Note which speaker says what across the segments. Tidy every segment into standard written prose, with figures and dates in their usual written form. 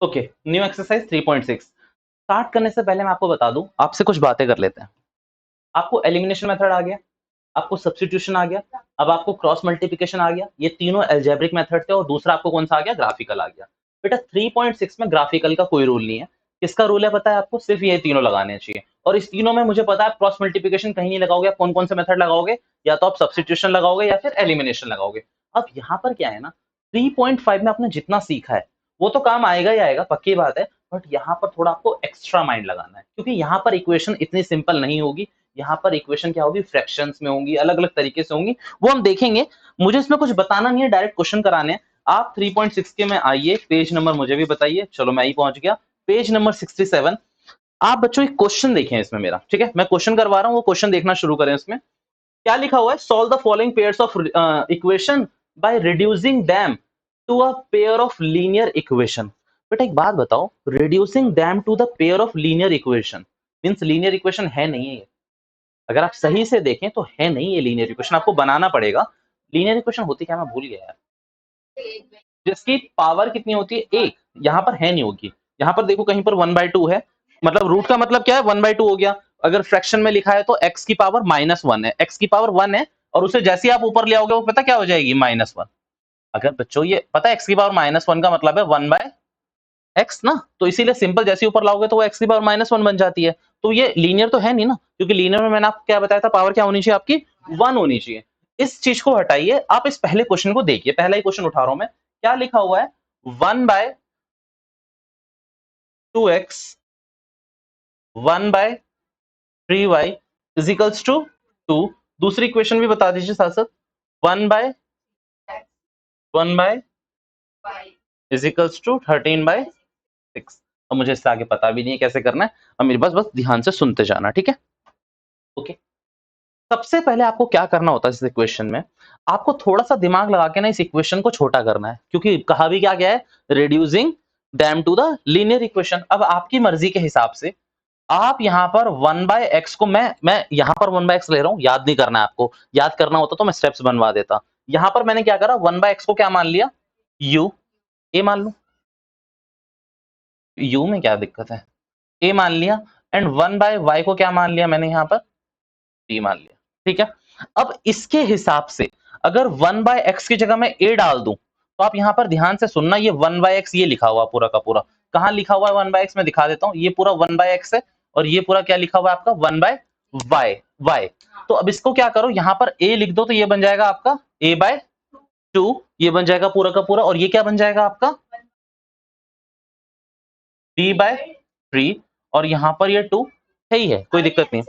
Speaker 1: Okay, new exercise 3.6 start करने से पहले मैं आपको बता दूं, आपसे कुछ बातें कर लेते हैं। आपको एलिमिनेशन मेथड आ गया, आपको सब्स्टिट्यूशन आ गया, अब आपको क्रॉस मल्टीप्लिकेशन आ गया। ये तीनों अलजेब्रिक मेथड थे और दूसरा आपको कौन सा आ गया, ग्राफिकल आ गया। बेटा 3.6 में ग्राफिकल का कोई रूल नहीं है। किसका रूल है पता है आपको? सिर्फ ये तीनों लगाने चाहिए। और इस तीनों में मुझे पता है क्रॉस मल्टीप्लिकेशन कहीं नहीं लगाओगे। आप कौन कौन से मेथड लगाओगे? या तो आप सब्स्टिट्यूशन लगाओगे या फिर एलिमिनेशन लगाओगे। अब यहाँ पर क्या है ना, 3.5 में आपने जितना सीखा है वो तो काम आएगा ही आएगा, पक्की बात है। बट यहाँ पर थोड़ा आपको एक्स्ट्रा माइंड लगाना है, क्योंकि यहाँ पर इक्वेशन इतनी सिंपल नहीं होगी। यहाँ पर इक्वेशन क्या होगी, फ्रैक्शंस में होंगी, अलग अलग तरीके से होंगी, वो हम देखेंगे। मुझे इसमें कुछ बताना नहीं है, डायरेक्ट क्वेश्चन कराने हैं। आप 3.6 के में आइए, पेज नंबर मुझे भी बताइए। चलो मैं ही पहुंच गया, पेज नंबर 67। आप बच्चों एक क्वेश्चन देखें इसमें मेरा, ठीक है? मैं क्वेश्चन करवा रहा हूँ, वो क्वेश्चन देखना शुरू करें। इसमें क्या लिखा हुआ है? Solve the following pairs of equation by reducing them to a pair of linear equation. बेटा एक बात बताओ, reducing them to the pair of linear equation means linear equation है नहीं है। अगर आप सही से देखें तो है नहीं ये लीनियर इक्वेशन, आपको बनाना पड़ेगा। लीनियर इक्वेशन होती क्या, मैं भूल गया यार। जिसकी पावर कितनी होती है? एक। यहाँ पर है नहीं होगी। यहाँ पर देखो कहीं पर 1/2 है, मतलब रूट का मतलब क्या है, 1/2 हो गया। अगर फ्रैक्शन में लिखा है तो x की पावर -1 है, x की पावर 1 है, और उसे जैसे ही आप ऊपर ले आओगे वो पता क्या हो जाएगी, -1। अगर बच्चों ये पता है x की पावर -1 का मतलब है 1/x ना, तो इसीलिए सिंपल जैसे ही ऊपर लाओगे तो वो x की पावर -1 बन जाती है। तो ये लीनियर तो है नहीं ना, क्योंकि लीनियर में मैंने आपको क्या बताया था, पावर क्या होनी चाहिए आपकी, 1 होनी चाहिए। इस चीज को हटाइए, आप इस पहले क्वेश्चन को देखिए। पहला ही क्वेश्चन उठा रहा हूं मैं। क्या लिखा हुआ है? 1/2x 1/3y is equals to 2। दूसरी इक्वेशन भी बता दीजिए साथ साथ। 1/1 इज इक्वल्स टू 13/6। अब मुझे इससे आगे पता भी नहीं है कैसे करना है। अब मेरे बस ध्यान से सुनते जाना, ठीक है? ओके। सबसे पहले आपको क्या करना होता है इस इक्वेशन में, आपको थोड़ा सा दिमाग लगा के ना इस इक्वेशन को छोटा करना है, क्योंकि कहा भी क्या गया है, reducing them to the linear equation. अब आपकी मर्जी के हिसाब से आप यहाँ पर 1/x को मैं यहाँ पर 1/x ले रहा हूँ, याद नहीं करना है आपको। याद करना होता तो मैं स्टेप्स बनवा देता। यहाँ पर मैंने क्या करा, 1/x को क्या मान लिया, u। a मान लू, u में क्या दिक्कत है, a मान लिया। एंड 1/y को क्या मान लिया मैंने यहाँ पर, b मान लिया। ठीक है? अब इसके हिसाब से अगर 1/x की जगह मैं a डाल दूं, तो आप यहाँ पर ध्यान से सुनना, ये 1/x ये लिखा हुआ पूरा का पूरा, कहाँ लिखा हुआ है 1/x, मैं दिखा देता हूँ। ये पूरा 1/x है, और ये पूरा क्या लिखा हुआ है आपका, 1/y। तो अब इसको क्या करो, यहाँ पर a लिख दो, तो ये बन जाएगा आपका a/2, ये बन जाएगा पूरा का पूरा। और ये क्या बन जाएगा आपका, b/3। और यहाँ पर ये 2 है ही है, कोई दिक्कत नहीं।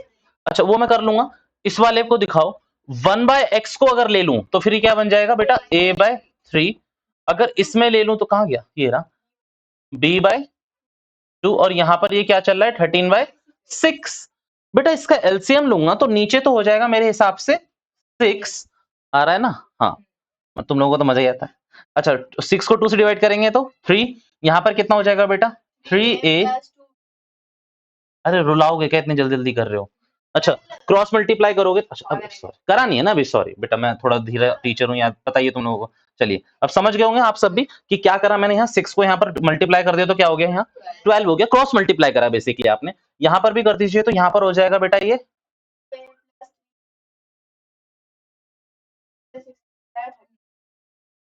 Speaker 1: अच्छा वो मैं कर लूंगा। इस वाले को दिखाओ, 1/x को अगर ले लूं तो फिर क्या बन जाएगा बेटा, a/3। अगर इसमें ले लूं तो कहां गया, ये रहा, b/2। और यहां पर ये क्या चल रहा है, 13/6। बेटा इसका एलसीएम लूंगा तो नीचे तो हो जाएगा मेरे हिसाब से 6 आ रहा है ना। हाँ, तुम लोगों को तो मजा ही आता है। अच्छा 6 को 2 से डिवाइड करेंगे तो 3। यहां पर कितना हो जाएगा बेटा, 3a। अरे रुलाओगे क्या, इतनी जल्दी जल्दी कर रहे हो? अच्छा क्रॉस मल्टीप्लाई करोगे, अच्छा अब सॉरी करा नहीं है ना अभी, सॉरी बेटा, मैं थोड़ा धीरे टीचर हूँ यार, बताइए तुम लोगों को। चलिए अब समझ गए होंगे आप सब भी कि क्या करा मैंने, यहाँ 6 को यहाँ पर मल्टीप्लाई कर दिया तो क्या हो गया, यहाँ 12 हो गया। क्रॉस मल्टीप्लाई करा बेसिकली आपने। यहाँ पर भी कर दीजिए तो यहाँ पर हो जाएगा बेटा ये,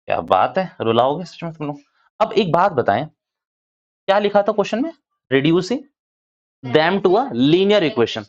Speaker 1: क्या बात है, रुलाओगे सच में तुम लोग। अब एक बात बताएं, क्या लिखा था क्वेश्चन में, reducing them to a linear equation।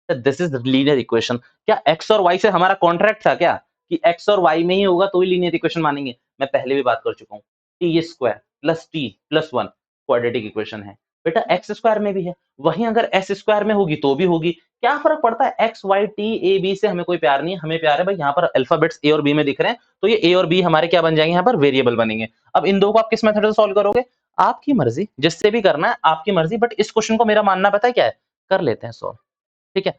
Speaker 1: This is linear equation. क्या x और y से हमारा कॉन्ट्रैक्ट था क्या, कि x और y में ही होगा तो ही लीनियर इक्वेशन मानेंगे? मैं पहले भी बात कर चुका हूँ, t² plus t plus 1 quadratic equation है। बेटा x स्क्वायर में भी है, वहीं अगर s स्क्वायर में होगी तो भी होगी। क्या फर्क पड़ता है, x y t a b से हमें कोई प्यार नहीं है, हमें प्यार है भाई यहाँ पर अल्फाबेट्स a और b में दिख रहे हैं, तो ये a और b हमारे क्या बन जाएंगे, यहाँ पर वेरिएबल बनेंगे। अब इन दो को आप किस मेथड से सॉल्व करोगे, आपकी मर्जी, जिससे भी करना है आपकी मर्जी। बट इस क्वेश्चन को मेरा मानना पता है क्या है, कर लेते हैं सॉल्व, ठीक है?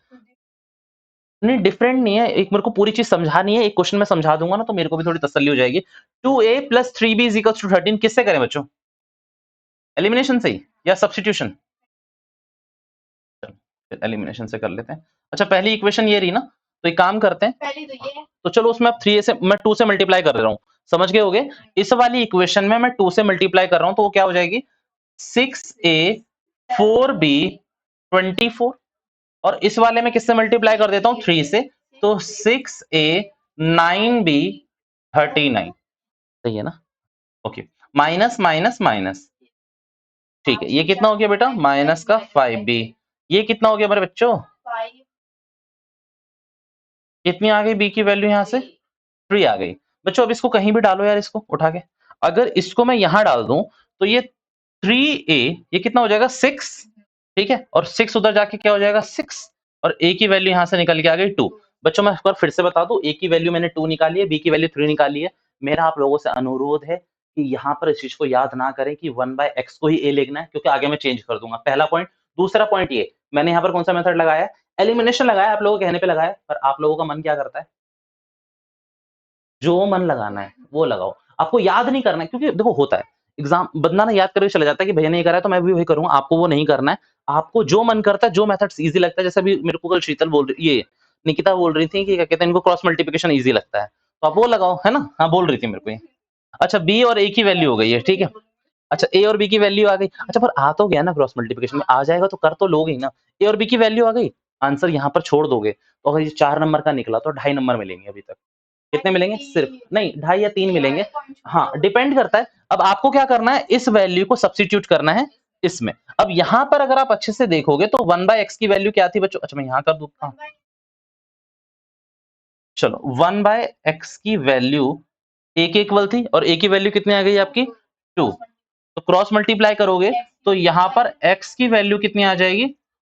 Speaker 1: नहीं डिफरेंट नहीं है, एक मेरे को पूरी चीज समझानी है, एक क्वेश्चन में समझा दूंगा ना तो मेरे को भी थोड़ी तसल्ली हो जाएगी। 2a plus 3b is equal to 13 किससे करें बच्चों, एलिमिनेशन से ही या सब्स्टिट्यूशन? एलिमिनेशन से कर लेते हैं। अच्छा पहली इक्वेशन ये रही ना, तो एक काम करते हैं, पहली तो ये है, तो चलो उसमें अब 3a से मैं 2 से मल्टीप्लाई कर रहा हूँ, समझ गए होगे? इस वाली इक्वेशन में मैं 2 से मल्टीप्लाई कर रहा हूँ तो वो क्या हो जाएगी, 6a 4b 24, और इस वाले में किससे मल्टीप्लाई कर देता हूं 3 से, तो 6a 9b 39, सही है ना? ओके, माइनस माइनस माइनस, ठीक है, ये कितना हो गया बेटा माइनस का 5b, ये कितना हो गया मेरे बच्चों, कितनी आ गई b की वैल्यू यहां से 3 आ गई। बच्चों अब इसको कहीं भी डालो यार, इसको उठा के, अगर इसको मैं यहां डाल दूं तो ये 3a, ये कितना हो जाएगा 6, ठीक है, और 6 उधर जाके क्या हो जाएगा 6, और a की वैल्यू यहां से निकल के आ गई 2। बच्चों मैं एक बार फिर से बता दूं, a की वैल्यू मैंने 2 निकाली है, b की वैल्यू 3 निकाली है। मेरा आप लोगों से अनुरोध है कि यहाँ पर इस चीज को याद ना करें कि 1/x को ही a लिखना है, क्योंकि आगे मैं चेंज कर दूंगा, पहला पॉइंट। दूसरा पॉइंट ये, मैंने यहाँ पर कौन सा मेथड लगाया है, एलिमिनेशन लगाया, आप लोगों के कहने पे लगाया, पर आप लोगों का मन क्या करता है, जो मन लगाना है वो लगाओ, आपको याद नहीं करना है, क्योंकि देखो होता है एग्जाम, बंदा ना याद करके चला जाता है कि भैया ने ये करा है तो मैं भी वही करूंगा, आपको वो नहीं करना है। आपको जो मन करता है, जो मेथड्स इजी लगता है, जैसे अभी मेरे को कल शीतल बोल रही, ये निकिता बोल रही थी कि क्या कहते हैं इनको क्रॉस मल्टीप्लिकेशन इजी लगता है, तो आप वो लगाओ, है ना? हाँ बोल रही थी मेरे को ये। अच्छा बी और ए की वैल्यू हो गई है, ठीक है। अच्छा ए और बी की वैल्यू आ गई, अच्छा पर आ तो गया ना क्रॉस मल्टीप्लिकेशन में, आ जाएगा तो कर तो लोगे ही ना। ए और बी की वैल्यू आ गई, आंसर यहाँ पर छोड़ दोगे, तो अगर ये 4 नंबर का निकला तो 2.5 नंबर मिलेंगे अभी तक। कितने मिलेंगे, सिर्फ नहीं 2.5 या 3 मिलेंगे, हाँ डिपेंड करता है। अब आपको क्या करना है, इस वैल्यू को सब्स्टिट्यूट करना है इसमें। अब यहाँ पर अगर आप अच्छे से देखोगे तो 1/x की वैल्यू क्या थी बच्चों, अच्छा मैं यहाँ कर दूँ, हाँ चलो 1/x की वैल्यू a के इक्वल थी, और a की वैल्यू कितनी आ गई आपकी 2, तो क्रॉस मल्टीप्लाई करोगे तो यहाँ पर x की वैल्यू कितनी आ जाएगी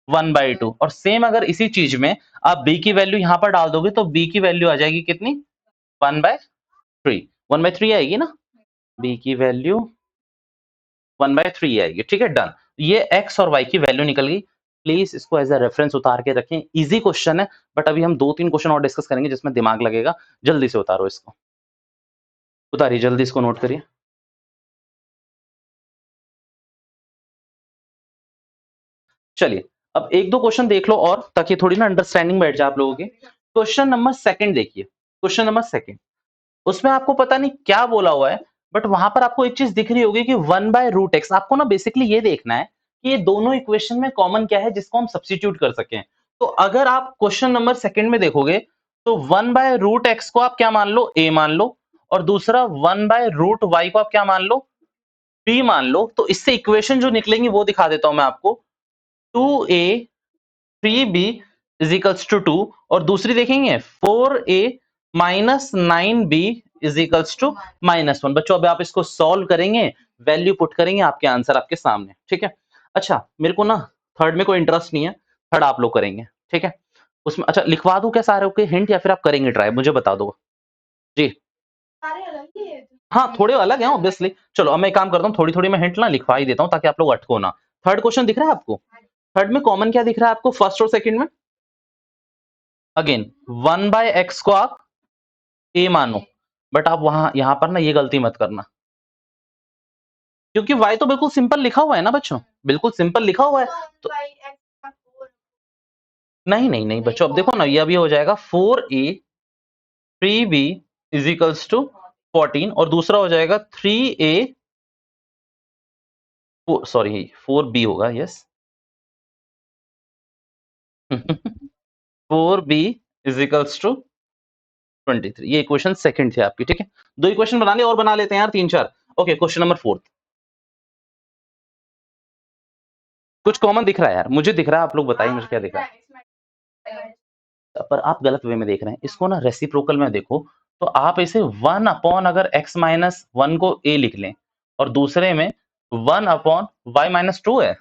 Speaker 1: 1/2, और सेम अगर इसी चीज में आप b की वैल्यू यहाँ पर डाल दोगे तो b की वैल्यू आ जाएगी कितनी 1/3, 1/3 आएगी ना, b की वैल्यू 1/3 आएगी, ठीक है डन। ये x और y की वैल्यू निकल गई, प्लीज इसको एज अ रेफरेंस उतार के रखें, इजी क्वेश्चन है, बट अभी हम 2-3 क्वेश्चन और डिस्कस करेंगे जिसमें दिमाग लगेगा। जल्दी से उतारो इसको, उतारिए जल्दी, इसको नोट करिए। चलिए अब एक दो क्वेश्चन देख लो और, ताकि थोड़ी ना अंडरस्टैंडिंग बैठ जाए आप लोगों की। क्वेश्चन नंबर सेकंड देखिए, क्वेश्चन नंबर सेकंड, उसमें आपको पता नहीं क्या बोला हुआ है, बट वहां पर आपको एक चीज दिख रही होगी कि 1/√x, आपको ना बेसिकली ये देखना है कि ये दोनों इक्वेशन में कॉमन क्या है जिसको हम सब्स्टिट्यूट कर सकें। तो अगर आप क्वेश्चन नंबर सेकंड में देखोगे तो 1/√x को आप क्या मान लो, a मान लो, और दूसरा 1/√y को आप क्या मान लो, b मान लो। तो इससे इक्वेशन जो निकलेंगी वो दिखा देता हूं मैं आपको, 2a 3b is equals to 2, और दूसरी देखेंगे 4a minus 9b is equals to -1। बच्चों अब आप इसको सॉल्व करेंगे, वैल्यू पुट करेंगे, आपके आंसर आपके सामने, ठीक है। अच्छा मेरे को ना थर्ड में कोई इंटरेस्ट नहीं है, थर्ड आप लोग करेंगे, ठीक है। उसमें अच्छा लिखवा दूं क्या सारे के हिंट, या फिर आप करेंगे ट्राई, मुझे बता दो जी। हाँ थोड़े अलग हैं ऑब्वियसली, चलो अब मैं एक काम करता हूँ, थोड़ी थोड़ी मैं हिंट ना लिखवा ही देता हूँ ताकि आप लोग अटको ना। थर्ड क्वेश्चन दिख रहा है आपको, थर्ड में कॉमन क्या दिख रहा है आपको फर्स्ट और सेकंड में, अगेन 1/x को आप a मानो, बट आप वहां यहां पर ना ये गलती मत करना, क्योंकि y तो बिल्कुल सिंपल लिखा हुआ है ना बच्चों, बिल्कुल सिंपल लिखा हुआ है। तो नहीं नहीं नहीं बच्चों, अब देखो ना ये अभी हो जाएगा 4a 3b is equals to 14, और दूसरा हो जाएगा 3a, सॉरी 4b होगा, yes 4b is equals to 23। ये इक्वेशन सेकंड थी आपकी, ठीक है। दो इक्वेशन बना लिए, और बना लेते हैं यार 3-4। ओके क्वेश्चन नंबर फोर्थ, कुछ कॉमन दिख रहा है यार, मुझे दिख रहा है, आप लोग बताइए मुझे क्या दिख रहा है। पर आप गलत वे में देख रहे हैं इसको ना, रेसिप्रोकल में देखो, तो आप इसे 1 अगर x-1 को a लिख लें, और दूसरे में 1/y-2 है,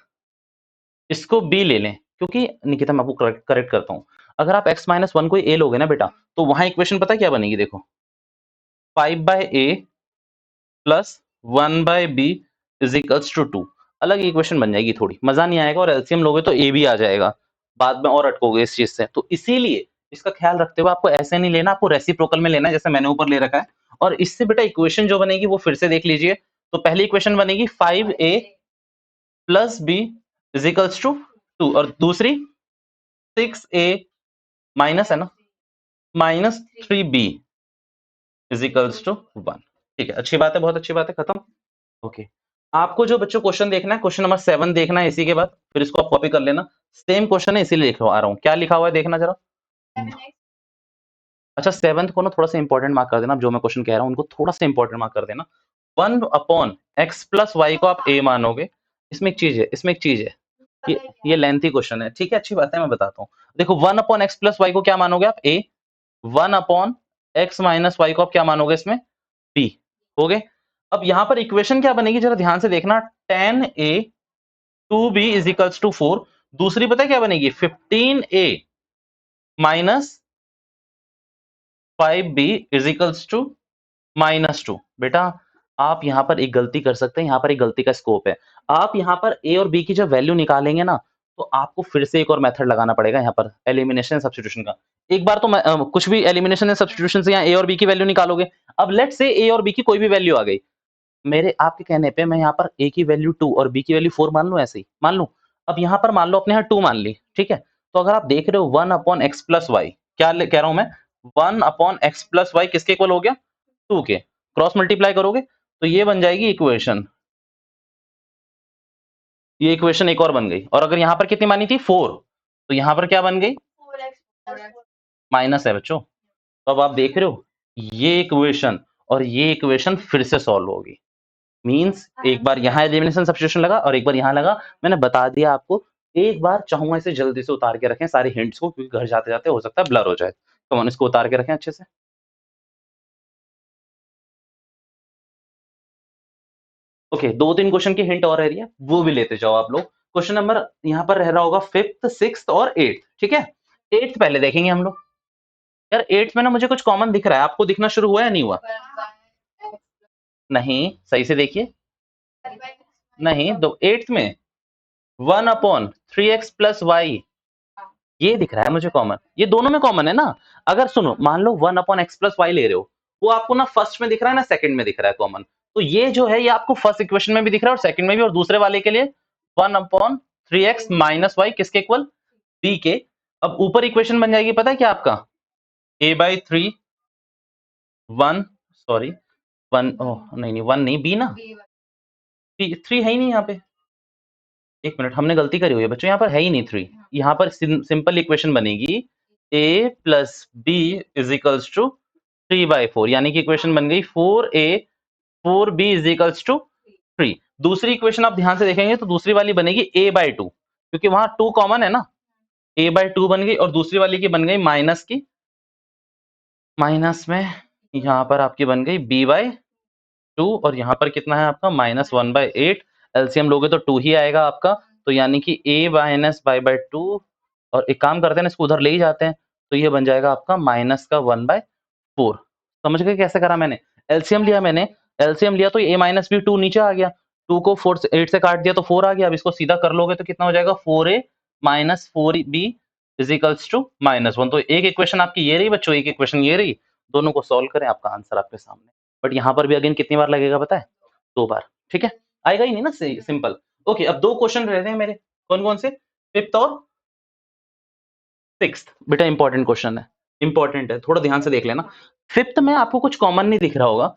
Speaker 1: इसको b ले लें, क्योंकि निकिता मैं आपको करेक्ट करता हूं, अगर आप x-1 को a लोगे ना बेटा, तो वहां इक्वेशन पता क्या बनेगी, देखो 5/a plus 1/b is equals to 2, अलग इक्वेशन बन जाएगी, थोड़ी मजा नहीं आएगा, और एलसीएम लोगे तो ए भी आ जाएगा, बाद में और अटकोगे इस चीज से। तो इसीलिए इसका ख्याल रखते हुए आपको ऐसे नहीं लेना, आपको रेसिप्रोकल में लेना है, जैसे मैंने ऊपर ले रखा है। और इससे बेटा इक्वेशन जो बनेगी वो फिर से देख लीजिए, तो पहली इक्वेशन बनेगी 5a plus b is equals to 2, और दूसरी 6a माइनस है ना, -3b इज इक्वल्स टू 1। ठीक है, अच्छी बात है, बहुत अच्छी बात है, खत्म। ओके आपको जो बच्चों क्वेश्चन देखना है, क्वेश्चन नंबर 7 देखना है इसी के बाद, फिर इसको आप कॉपी कर लेना। सेम क्वेश्चन है इसीलिए लिखवा रहा हूँ। क्या लिखा हुआ है देखना जरा। अच्छा 7th को ना थोड़ा सा इंपॉर्टेंट मार्क कर देना, जो मैं क्वेश्चन कह रहा हूँ उनको थोड़ा सा इंपॉर्टेंट मार्क कर देना। 1/x प्लस वाई को आप a मानोगे। इसमें एक चीज है, इसमें एक चीज है, ये लेंथी क्वेश्चन है, ठीक है, अच्छी बात है, मैं बताता हूँ। देखो 1/x प्लस वाई को क्या मानोगे आप a, 1/x माइनस वाई को आप क्या मानोगे इसमें b। हो गए। अब यहाँ पर इक्वेशन क्या बनेगी जरा ध्यान से देखना, tan a 2b is equals to 4। दूसरी पता है क्या बनेगी, 15a minus 5b is equals to -2। बेटा आप यहाँ पर एक गलती कर सकते हैं, यहाँ पर एक गलती का स्कोप है। आप यहाँ पर a और b की जब वैल्यू निकालेंगे ना, तो आपको फिर से एक और मेथड लगाना पड़ेगा यहाँ पर एलिमिनेशन सब्स्टिट्यूशन का। एक बार तो कुछ भी एलिमिनेशन या सब्स्टिट्यूशन से यहाँ a और b की वैल्यू निकालोगे। अब लेट से a और b की कोई भी वैल्यू आ गई, मेरे आपके कहने पे मैं यहाँ पर a की वैल्यू 2 और b की वैल्यू 4 मान लूं, ऐसे ही मान लूं। अब यहाँ पर मान लो अपने यहाँ 2 मान ली, ठीक है। तो अगर आप देख रहे हो 1/x प्लस वाई, क्या कह रहा हूं मैं, 1/x प्लस वाई किसके इक्वल हो गया, 2 के। क्रॉस मल्टीप्लाई करोगे तो ये बन जाएगी इक्वेशन, ये इक्वेशन एक और बन गई। और अगर यहाँ पर कितनी मानी थी 4, तो यहाँ पर क्या बन गई, माइनस है बच्चों। तो अब आप देख रहे हो ये इक्वेशन और ये इक्वेशन फिर से सॉल्व होगी। मींस एक बार यहाँ एलिमिनेशन सब्स्टिट्यूशन लगा और एक बार यहाँ लगा। मैंने बता दिया आपको। एक बार चाहूंगा इसे जल्दी से उतार के रखें सारे हिंट्स को, क्योंकि घर जाते जाते हो सकता है ब्लर हो जाए। तो हम इसको उतार के रखें अच्छे से। ओके, 2-3 क्वेश्चन की हिंट और रह रही है, वो भी लेते जाओ आप लोग। क्वेश्चन नंबर यहाँ पर रह रहा होगा 5th 6th और 8th, ठीक है। 8th पहले देखेंगे हम लोग। यार 8th में ना मुझे कुछ कॉमन दिख रहा है, आपको दिखना शुरू हुआ या नहीं हुआ। नहीं, सही से देखिए। नहीं, दो 8th में 1/3x प्लस वाई, ये दिख रहा है मुझे कॉमन। ये दोनों में कॉमन है ना। अगर सुनो मान लो 1/x प्लस वाई ले रहे हो, वो आपको ना फर्स्ट में दिख रहा है ना सेकंड में दिख रहा है कॉमन। तो ये जो है ये आपको फर्स्ट इक्वेशन में भी दिख रहा है और सेकंड में भी, और दूसरे वाले के लिए 1/3x माइनस वाई किसके इक्वल, b के। अब ऊपर इक्वेशन बन जाएगी पता है क्या आपका, a/3 1, सॉरी 1, ओह नहीं नहीं 1 नहीं, b ना, 3 है ही नहीं यहाँ पे। एक मिनट, हमने गलती करी हुई है बच्चों, यहाँ पर है ही नहीं 3। यहाँ पर सिंपल इक्वेशन बनेगी a plus B is equals to 3/4, यानी कि इक्वेशन बन गई 4a 4b is equals to 3। दूसरी इक्वेशन आप ध्यान से देखेंगे तो दूसरी वाली बनेगी a/2, क्योंकि वहां 2 कॉमन है ना। a/2 बन गई और दूसरी वाली की बन गई माइनस की, माइनस में यहाँ पर आपकी बन गई b/2 और यहाँ पर कितना है आपका -1/8। एलसीएम लोगे तो 2 ही आएगा आपका। तो यानी कि a माइनस y/2, और एक काम करते हैं ना इसको उधर ले ही जाते हैं, तो ये बन जाएगा आपका माइनस का 1/4। समझ गए कैसे करा मैंने, एलसीएम लिया मैंने। एलसीएम लिया तो a माइनस b 2 नीचे आ गया, 2 को 4 से 8 से काट दिया तो 4 आ गया। अब इसको सीधा कर लोगे तो कितना हो जाएगा, 4a minus 4b is equals to -1। तो एक इक्वेशन आपकी ये रही बच्चों, एक इक्वेशन ये रही। दोनों को सॉल्व करें, आपका आंसर आपके सामने। बट यहाँ पर भी अगेन कितनी बार लगेगा पता है, 2 बार, ठीक है। आएगा ही नहीं ना, सिंपल। ओके, अब 2 क्वेश्चन रह रहे हैं मेरे, कौन कौन से, 5th और 6th। बेटा इंपॉर्टेंट क्वेश्चन है, इंपॉर्टेंट है, थोड़ा ध्यान से देख लेना। 5th में आपको कुछ कॉमन नहीं दिख रहा होगा,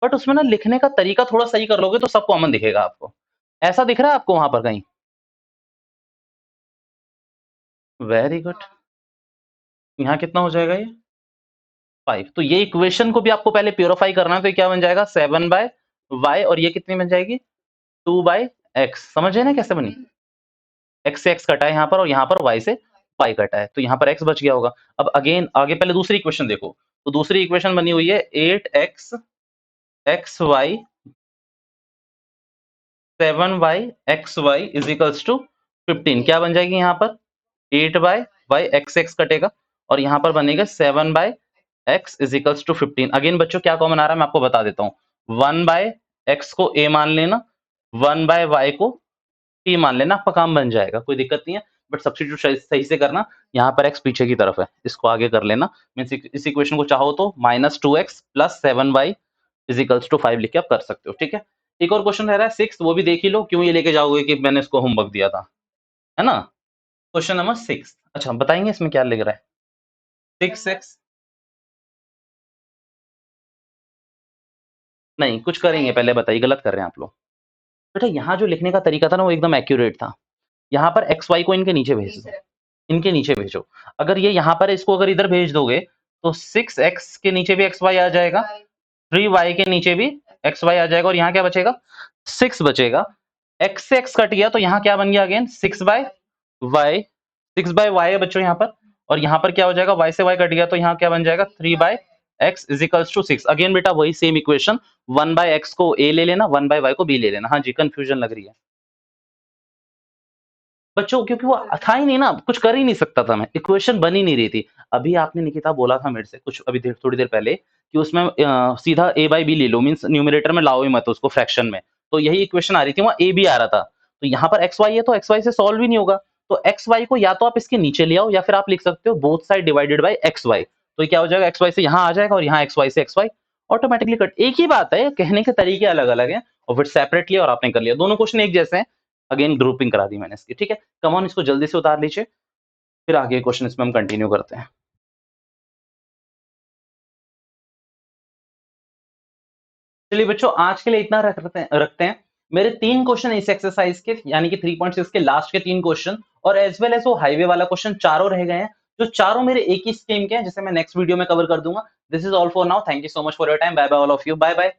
Speaker 1: बट उसमें ना लिखने का तरीका थोड़ा सही कर लोगे तो सब कॉमन दिखेगा आपको। ऐसा दिख रहा है आपको वहां पर कहीं, वेरी गुड। यहाँ कितना हो जाएगा ये 5। तो ये इक्वेशन को भी आपको पहले प्योरीफाई करना है, तो ये क्या बन जाएगा 7/y, और ये कितनी बन जाएगी 2/x। समझ रहे ना कैसे बनी, x से x कटा है यहाँ पर और यहाँ पर y से y कटा है, तो यहाँ पर x बच गया होगा। अब अगेन आगे पहले दूसरी इक्वेशन देखो, तो दूसरी इक्वेशन बनी हुई है 8x xy 7y is equals to 15। क्या बन जाएगी यहाँ पर 8/y, x कटेगा और यहाँ पर बनेगा 7/x is equals to 15। Again बच्चों क्या कॉमन आ रहा है मैं आपको बता देता हूँ। 1/x को a मान लेना, 1/y को t मान लेना, आपका काम बन जाएगा, कोई दिक्कत नहीं है। बट सब्स्टिट्यूट सही से करना, यहाँ पर x पीछे की तरफ है, इसको आगे कर लेना। मीन्स इस इक्वेशन को चाहो तो -2x plus 7y is equals to 5 लिख के आप कर सकते हो, ठीक है। एक और क्वेश्चन रह रहा है 6, वो भी देख ही लो, क्यों ये लेके जाओगे कि मैंने इसको होमवर्क दिया था, है ना। क्वेश्चन नंबर 6, अच्छा बताएंगे इसमें क्या लिख रहा है 6x। नहीं कुछ करेंगे, पहले बताइए, गलत कर रहे हैं आप लोग। बेटा यहाँ जो लिखने का तरीका था ना वो एकदम एक्यूरेट था। यहाँ पर एक्स वाई को इनके नीचे भेज दो, इनके नीचे भेजो। अगर ये यहाँ पर इसको अगर इधर भेज दोगे तो 6x के नीचे भी एक्स वाई आ जाएगा, 3y के नीचे भी एक्स वाई आ जाएगा, और यहाँ क्या बचेगा 6 बचेगा। x से x कट गया तो यहाँ क्या बन गया अगेन 6/y, 6/y है बच्चों यहाँ पर, और यहाँ पर क्या हो जाएगा y से y कट गया तो यहाँ क्या बन जाएगा 3/x is equals to 6। Again बेटा वही सेम इक्वेशन, 1/x को a ले लेना, 1/y को b ले लेना। हाँ जी, कंफ्यूजन लग रही है बच्चों, क्योंकि वो था ही नहीं ना, कुछ कर ही नहीं सकता था मैं, इक्वेशन बन ही नहीं रही थी। अभी आपने निकिता बोला था मेरे से कुछ अभी थोड़ी देर पहले कि उसमें सीधा a बाई बी ले लो, मीन्स न्यूमरेटर में लाओ ही मत उसको फ्रैक्शन में, तो यही इक्वेशन आ रही थी, वहां a b आ रहा था। तो यहाँ पर एक्स वाई है तो एक्स वाई से सॉल्व ही नहीं होगा, तो एक्स वाई को या तो आप इसके नीचे ले आओ या फिर आप लिख सकते हो both side divided by x y. तो ये क्या हो जाएगा एक्स वाई से यहाँ आ जाएगा और यहाँ एक्स वाई से एक्स वाई ऑटोमेटिकली कट। एक ही बात है, कहने के तरीके अलग अलग हैं, और फिर सेपरेट लिया और आपने कर लिया, दोनों क्वेश्चन एक जैसे हैं। अगेन ग्रुपिंग करा दी मैंने इसकी, ठीक है। कम ऑन, इसको जल्दी से उतार लीजिए, फिर आगे क्वेश्चन इसमें हम कंटिन्यू करते हैं। चलिए बच्चों, आज के लिए इतना रखते हैं। मेरे 3 क्वेश्चन इस एक्सरसाइज के, यानी कि 3.6 के लास्ट के 3 क्वेश्चन, और एज वेल एज वो हाईवे वाला क्वेश्चन चारों रह गए हैं, जो चारों मेरे एक ही स्कीम के हैं, जिसे मैं नेक्स्ट वीडियो में कवर कर दूंगा। This is all for now, thank you so much for your time, bye bye all of you, bye bye.